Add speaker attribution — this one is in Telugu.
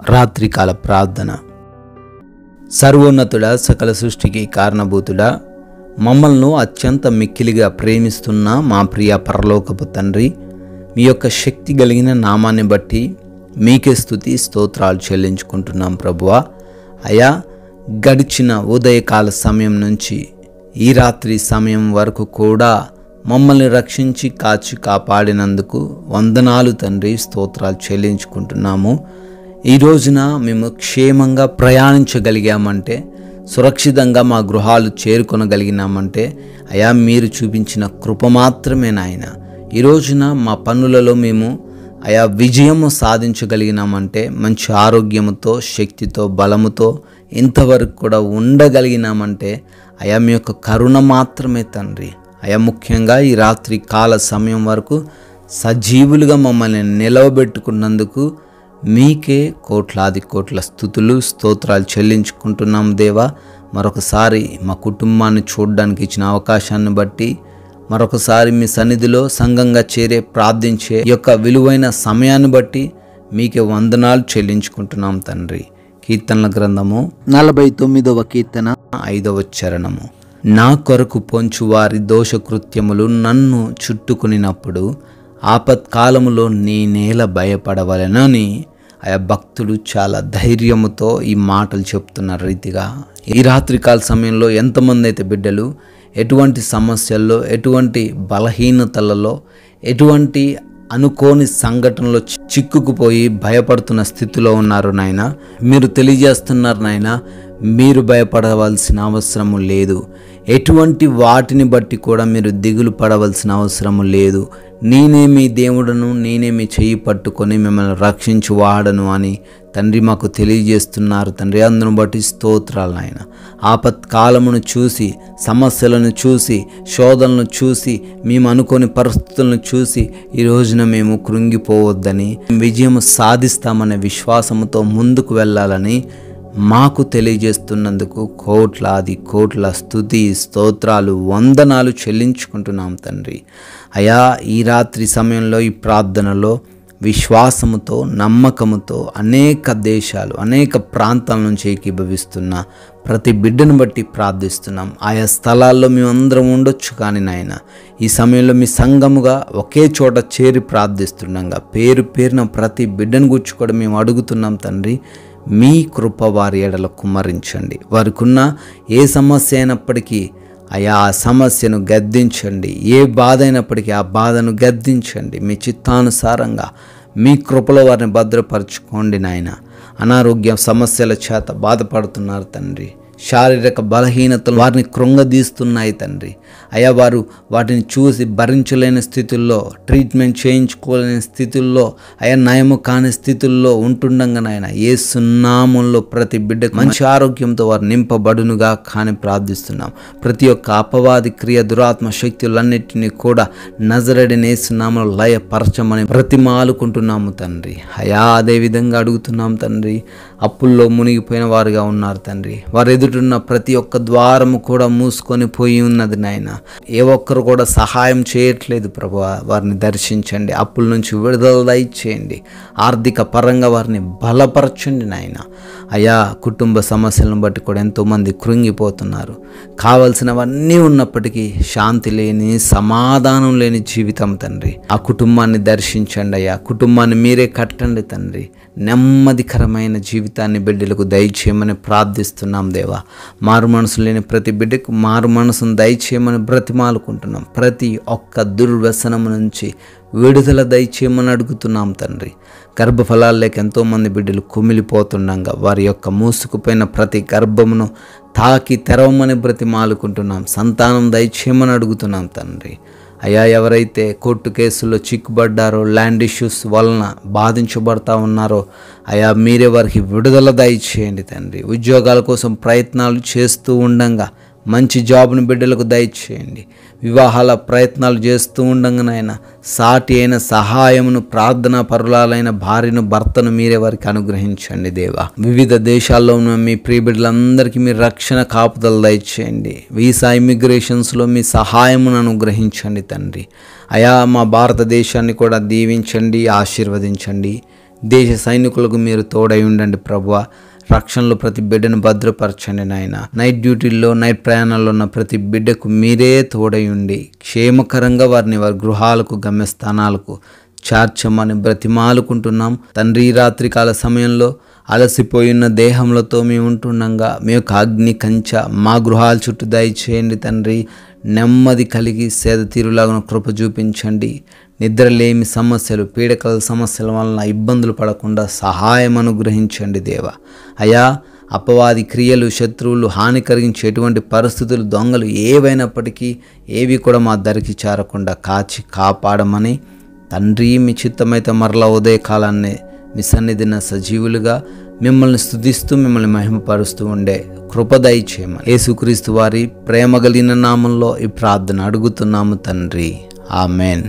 Speaker 1: రాత్రికాల ప్రార్థన. సర్వోన్నతుడా, సకల సృష్టికి కారణభూతుడా, మమ్మల్ని అత్యంత మిక్కిలిగా ప్రేమిస్తున్న మా ప్రియ పరలోకపు తండ్రి, మీ యొక్క శక్తి కలిగిన నామాన్ని బట్టి మీకే స్తుతి స్తోత్రాలు చెల్లించుకుంటున్నాం ప్రభువా. అయా, గడిచిన ఉదయకాల సమయం నుంచి ఈ రాత్రి సమయం వరకు కూడా మమ్మల్ని రక్షించి కాచి కాపాడినందుకు వందనాలు తండ్రి, స్తోత్రాలు చెల్లించుకుంటున్నాము. ఈ రోజున మేము క్షేమంగా ప్రయాణించగలిగామంటే, సురక్షితంగా మా గృహాలు చేరుకొనగలిగినామంటే అయా మీరు చూపించిన కృప మాత్రమే నాయన. ఈ రోజున మా పనులలో మేము అయా విజయము సాధించగలిగినామంటే, మంచి ఆరోగ్యముతో, శక్తితో, బలముతో ఇంతవరకు కూడా ఉండగలిగినామంటే అయా మీ యొక్క కరుణ మాత్రమే తండ్రి. అయా ముఖ్యంగా ఈ రాత్రి కాల సమయం వరకు సజీవులుగా మమ్మల్ని నిలవబెట్టుకున్నందుకు మీకే కోట్లాది కోట్ల స్తుతులు స్తోత్రాలు చెల్లించుకుంటున్నాం దేవా. మరొకసారి మా కుటుంబాన్ని చూడడానికి ఇచ్చిన అవకాశాన్ని బట్టి, మరొకసారి మీ సన్నిధిలో సంఘంగా చేరే ప్రార్థించే యొక్క విలువైన సమయాన్ని బట్టి మీకే వందనాలు చెల్లించుకుంటున్నాం తండ్రి. కీర్తనల గ్రంథము 49వ కీర్తన 5వ చరణము. నా కొరకు పొంచు వారి దోషకృత్యములు నన్ను చుట్టుకునినప్పుడు ఆపత్కాలములో నీ నేల భయపడవలెనని ఆయా భక్తుడు చాలా ధైర్యముతో ఈ మాటలు చెప్తున్న రీతిగా ఈ రాత్రికాల సమయంలో ఎంతమంది అయితే బిడ్డలు ఎటువంటి సమస్యల్లో, ఎటువంటి బలహీనతలలో, ఎటువంటి అనుకోని సంఘటనలో చిక్కుకుపోయి భయపడుతున్న స్థితిలో ఉన్నారు నాయన, మీరు తెలియజేస్తున్నారు నాయన, మీరు భయపడవలసిన అవసరము లేదు. ఎటువంటి వాటిని బట్టి కూడా మీరు దిగులు పడవలసిన అవసరము లేదు. నేనే మీ దేవుడను, నేనే మీ చెయ్యి పట్టుకొని మిమ్మల్ని రక్షించు వాడను అని తండ్రి మాకు తెలియజేస్తున్నారు తండ్రి. అందును బట్టి స్తోత్రాలు నాయన. ఆపత్కాలమును చూసి, సమస్యలను చూసి, శోధనలను చూసి, మేము అనుకోని పరిస్థితులను చూసి ఈ రోజున మేము కృంగిపోవద్దని, విజయం సాధిస్తామనే విశ్వాసంతో ముందుకు వెళ్ళాలని మాకు తెలియజేస్తున్నందుకు కోట్లాది కోట్ల స్తుతి స్తోత్రాలు వందనాలు చెల్లించుకుంటున్నాం తండ్రి. అయా, ఈ రాత్రి సమయంలో ఈ ప్రార్థనలో విశ్వాసముతో, నమ్మకముతో అనేక దేశాలు, అనేక ప్రాంతాల నుంచి ఏకీభవిస్తున్న ప్రతి బిడ్డను బట్టి ప్రార్థిస్తున్నాం. ఆయా స్థలాల్లో మేమందరం ఉండొచ్చు, కానీ నాయన ఈ సమయంలో మీ సంఘముగా ఒకే చోట చేరి ప్రార్థిస్తుండగా పేరు పేరున ప్రతి బిడ్డను గురించి కూడా మేము అడుగుతున్నాం తండ్రి. మీ కృప వారి ఎడల కుమ్మరించండి. వారికి ఉన్న ఏ సమస్య అయినప్పటికీ అయా ఆ సమస్యను గద్దించండి. ఏ బాధ అయినప్పటికీ ఆ బాధను గద్దించండి. మీ చిత్తానుసారంగా మీ కృపలో వారిని భద్రపరచుకోండి నాయన. అనారోగ్య సమస్యల చేత బాధపడుతున్నారు తండ్రి. శారీరక బలహీనతలు వారిని కృంగదీస్తున్నాయి తండ్రి. అయా, వారు వాటిని చూసి భరించలేని స్థితుల్లో, ట్రీట్మెంట్ చేయించుకోలేని స్థితుల్లో, అయా నయము కాని స్థితుల్లో ఉంటుండగా నాయన యేసు నామములో ప్రతి బిడ్డకు మంచి ఆరోగ్యంతో వారు నింపబడునుగా కానీ ప్రార్థిస్తున్నాం. ప్రతి ఒక్క అపవాది క్రియ, దురాత్మ శక్తులన్నిటినీ కూడా నజరేయుడైన యేసు నామములో లయపరచమని బ్రతిమాలుకుంటున్నాము తండ్రి. అయా, అదేవిధంగా అడుగుతున్నాం తండ్రి. అప్పుల్లో మునిగిపోయిన వారుగా ఉన్నారు తండ్రి. వారు ఎదుటిన్న ప్రతి ఒక్క ద్వారము కూడా మూసుకొని పోయి ఉన్నది నాయన. ఏ ఒక్కరు కూడా సహాయం చేయట్లేదు ప్రభువా. వారిని దర్శించండి, అప్పుల నుంచి విడుదల దయచేయండి, ఆర్థిక పరంగా వారిని బలపరచండి నాయన. అయా, కుటుంబ సమస్యలను బట్టి కూడా ఎంతోమంది కృంగిపోతున్నారు. కావలసినవన్నీ ఉన్నప్పటికీ శాంతి లేని, సమాధానం లేని జీవితం తండ్రి. ఆ కుటుంబాన్ని దర్శించండి అయ్యా. కుటుంబాన్ని మీరే కట్టండి తండ్రి. నెమ్మదికరమైన జీవితాన్ని బిడ్డలకు దయచేయమని ప్రార్థిస్తున్నాం దేవా. మారు మనసు లేని ప్రతి బిడ్డకు మారు మనసును దయచేయమని బ్రతిమాలుకుంటున్నాం. ప్రతి ఒక్క దుర్వ్యసనం నుంచి విడుదల దయచేయమని అడుగుతున్నాం తండ్రి. గర్భఫలాలు లేక ఎంతోమంది బిడ్డలు కుమిలిపోతుండగా వారి యొక్క మూసుకుపోయిన ప్రతి గర్భమును తాకి తెరవమని బ్రతిమాలుకుంటున్నాం. సంతానం దయచేయమని అడుగుతున్నాం తండ్రి. అయా, ఎవరైతే కోర్టు కేసుల్లో చిక్కుబడ్డారో, ల్యాండ్ ఇష్యూస్ వలన బాధించబడతా ఉన్నారో అయా మీరే వారికి విడుదల దయచేయండి తండ్రి. ఉద్యోగాల కోసం ప్రయత్నాలు చేస్తూ ఉండగా మంచి జాబ్ను బిడ్డలకు దయచేయండి. వివాహాల ప్రయత్నాలు చేస్తూ ఉండగానైనా సాటి అయిన సహాయమును, ప్రార్థనా పరులాలైన భార్యను, భర్తను మీరే వారికి అనుగ్రహించండి దేవా. వివిధ దేశాల్లో ఉన్న మీ ప్రియ బిడ్డలందరికీ మీరు రక్షణ కాపుదల దయచేయండి. వీసా ఇమిగ్రేషన్స్లో మీ సహాయమును అనుగ్రహించండి తండ్రి. అయా, మా భారతదేశాన్ని కూడా దీవించండి, ఆశీర్వదించండి. దేశ సైనికులకు మీరు తోడై ఉండండి ప్రభువా. రక్షణలో ప్రతి బిడ్డను భద్రపరచండి నాయన. నైట్ డ్యూటీల్లో, నైట్ ప్రయాణాల్లో ఉన్న ప్రతి బిడ్డకు మీరే తోడై ఉండి క్షేమకరంగా వారి గృహాలకు, గమ్యస్థానాలకు చేర్చమని బ్రతిమాలుకుంటున్నాం తండ్రి. రాత్రికాల సమయంలో అలసిపోయిన దేహములతో మేము ఉంటుండగా మీ యొక్క అగ్ని కంచె మా గృహాల చుట్టూ దయచేయండి తండ్రి. నెమ్మది కలిగి సేద తీరులాగా కృప చూపించండి. నిద్రలేమి సమస్యలు, పీడకల సమస్యల వలన ఇబ్బందులు పడకుండా సహాయం అనుగ్రహించండి దేవా. అయా, అపవాది క్రియలు, శత్రువులు హాని కలిగించే ఎటువంటి పరిస్థితులు, దొంగలు ఏవైనప్పటికీ ఏవి కూడా మా దరికి చేరకుండా కాచి కాపాడమని తండ్రి, మీ చిత్తమైతే మరలా ఉదయకాలాన్ని మీ సన్నిధిన సజీవులుగా మిమ్మల్ని స్తుతిస్తూ మిమ్మల్ని మహిమపరుస్తూ ఉండే కృప దయచేయమని యేసుక్రీస్తు వారి ప్రేమ కలిగిన నామంలో ఈ ప్రార్థన అడుగుతున్నాము తండ్రి. ఆమెన్.